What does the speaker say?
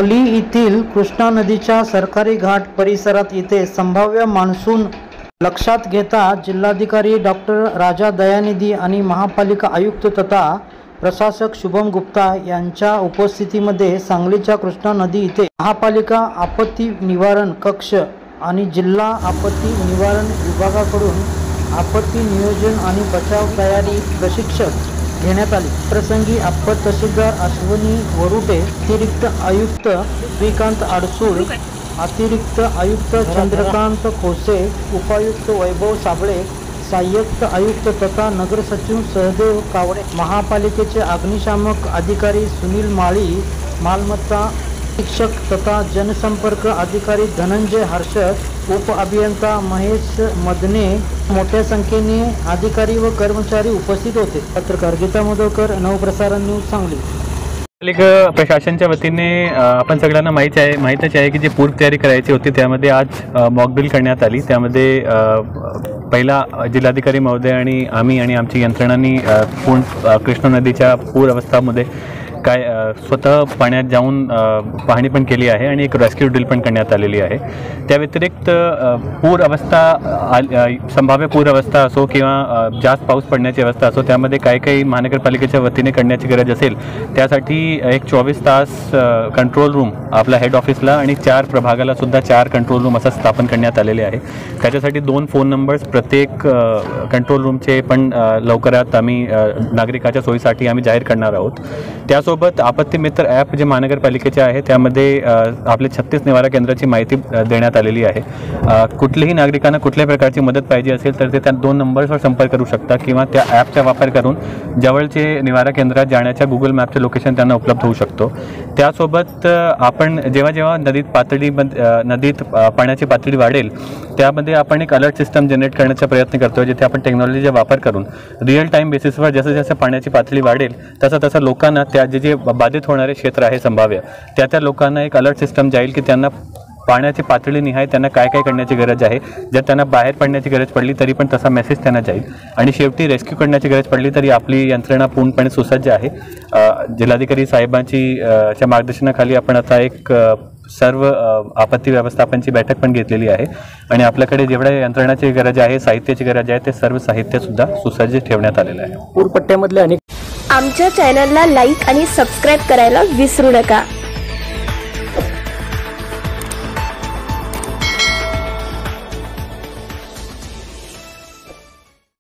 सांगली येथील कृष्णा नदीच्या सरकारी घाट परिसरात येथे संभाव्य मान्सून लक्षात घेता जिल्हाधिकारी डॉक्टर राजा दयानिधी आणि महापालिका आयुक्त तथा प्रशासक शुभम गुप्ता यांच्या उपस्थितीमध्ये सांगलीच्या कृष्णा नदी येथे महापालिका आपत्ती निवारण कक्ष आणि जिल्हा आपत्ती निवारण विभागाकडून आपत्ती नियोजन आणि बचाव तयारी प्रशिक्षण घेण्यात आले। प्रसंगी अप्पर तहसीलदार अश्विनी वरुटे, अतिरिक्त आयुक्त श्रीकांत आडसूळ, अतिरिक्त आयुक्त चंद्रकांत खोसे, उपायुक्त वैभव साबळे, सहाय्यक आयुक्त तथा नगर सचिव सहदेव कावडे, महापालिकेचे अग्निशामक अधिकारी सुनील माळी, मालमत्ता शिक्षक तथा जनसंपर्क अधिकारी धनंजय हर्ष, उप अभियंता महेश मदने, मोठ्या संख्येने अधिकारी व कर्मचारी उपस्थित होते। पत्रकार गीता मोदकर, नवप्रसारण न्यूज, सांगली। पालिका प्रशासनच्या वतीने आपण सगळ्यांना माहीतच आहे की जी पूर्व तयारी करायची होती त्यामध्ये आज मॉकड्रिल करण्यात आली। त्यामध्ये पहिला जिल्हाधिकारी महोदय आणि आम्ही आणि आमची यंत्रणांनी पूर्ण कृष्णा नदीच्या पूर अवस्थामध्ये काय स्वतः पाण्यात जाऊन पाहणी पण केली आहे आणि एक रेस्क्यू ड्रिल पण करण्यात आलेली आहे। त्या व्यतिरिक्त पूर अवस्था संभाव्य पूर अवस्था असो किंवा जास्त पाऊस पडण्याची अवस्था असो त्यामध्ये काही महानगरपालिकेच्या वतीने करण्याची गरज असेल त्यासाठी एक 24 तास कंट्रोल रूम आपल्या हेड ऑफिसला आणि 4 प्रभागाला सुद्धा 4 कंट्रोल रूम असं स्थापन करण्यात आलेले आहे। त्याच्यासाठी 2 फोन नंबर्स प्रत्येक कंट्रोल रूमचे पण लवकरात आम्ही नागरिकाच्या सोयीसाठी आम्ही जाहीर करणार आहोत। त्यासोबत आपत्ती मित्र ॲप जे महानगरपालिकेचे आहे त्यामध्ये आपले 36 निवारा केंद्राची माहिती देण्यात आलेली आहे। कुठल्याही नागरिकांना कुठल्याही प्रकारची मदत पाहिजे असेल तर ते त्या 2 नंबर्सवर संपर्क करू शकता किंवा त्या ॲपचा वापर करून जवळचे निवारा केंद्रात जाण्याच्या गुगल मॅपचे लोकेशन त्यांना उपलब्ध होऊ शकतो। त्यासोबत आपण जेव्हा नदीत पाण्याची पातळी वाढेल त्यामध्ये आपण एक अलर्ट सिस्टम जनरेट करण्याचा प्रयत्न करतो जिथे आपण टेक्नॉलॉजीचा वापर करून रिअल टाईम बेसिसवर जसं पाण्याची पातळी वाढेल तसं लोकांना त्या जे बाधित होणारे क्षेत्र आहे संभाव्य त्या लोकांना एक अलर्ट सिस्टम जाईल की त्यांना पाण्याची पातळी निहाय त्यांना काय करण्याची गरज आहे। जर त्यांना बाहेर पडण्याची गरज पडली तरी पण तसा मेसेज त्यांना जाईल आणि शेवटी रेस्क्यू करण्याची गरज पडली तरी आपली यंत्रणा पूर्णपणे सुसज्ज आहे। जिल्हाधिकारी साहेबांच्या मार्गदर्शनाखाली आपण आता एक सर्व आपत्ती व्यवस्थापनची बैठक पण घेतलेली आहे आणि आपल्याकडे जेवढ्या यंत्रणाची गरज आहे साहित्याची गरज आहे ते सर्व साहित्य सुद्धा सुसज्ज ठेवण्यात आलेलं आहे। पूरपट्ट्यामधले अनेक आमच्या चॅनलला लाईक आणि सबस्क्राईब करायला विसरू नका।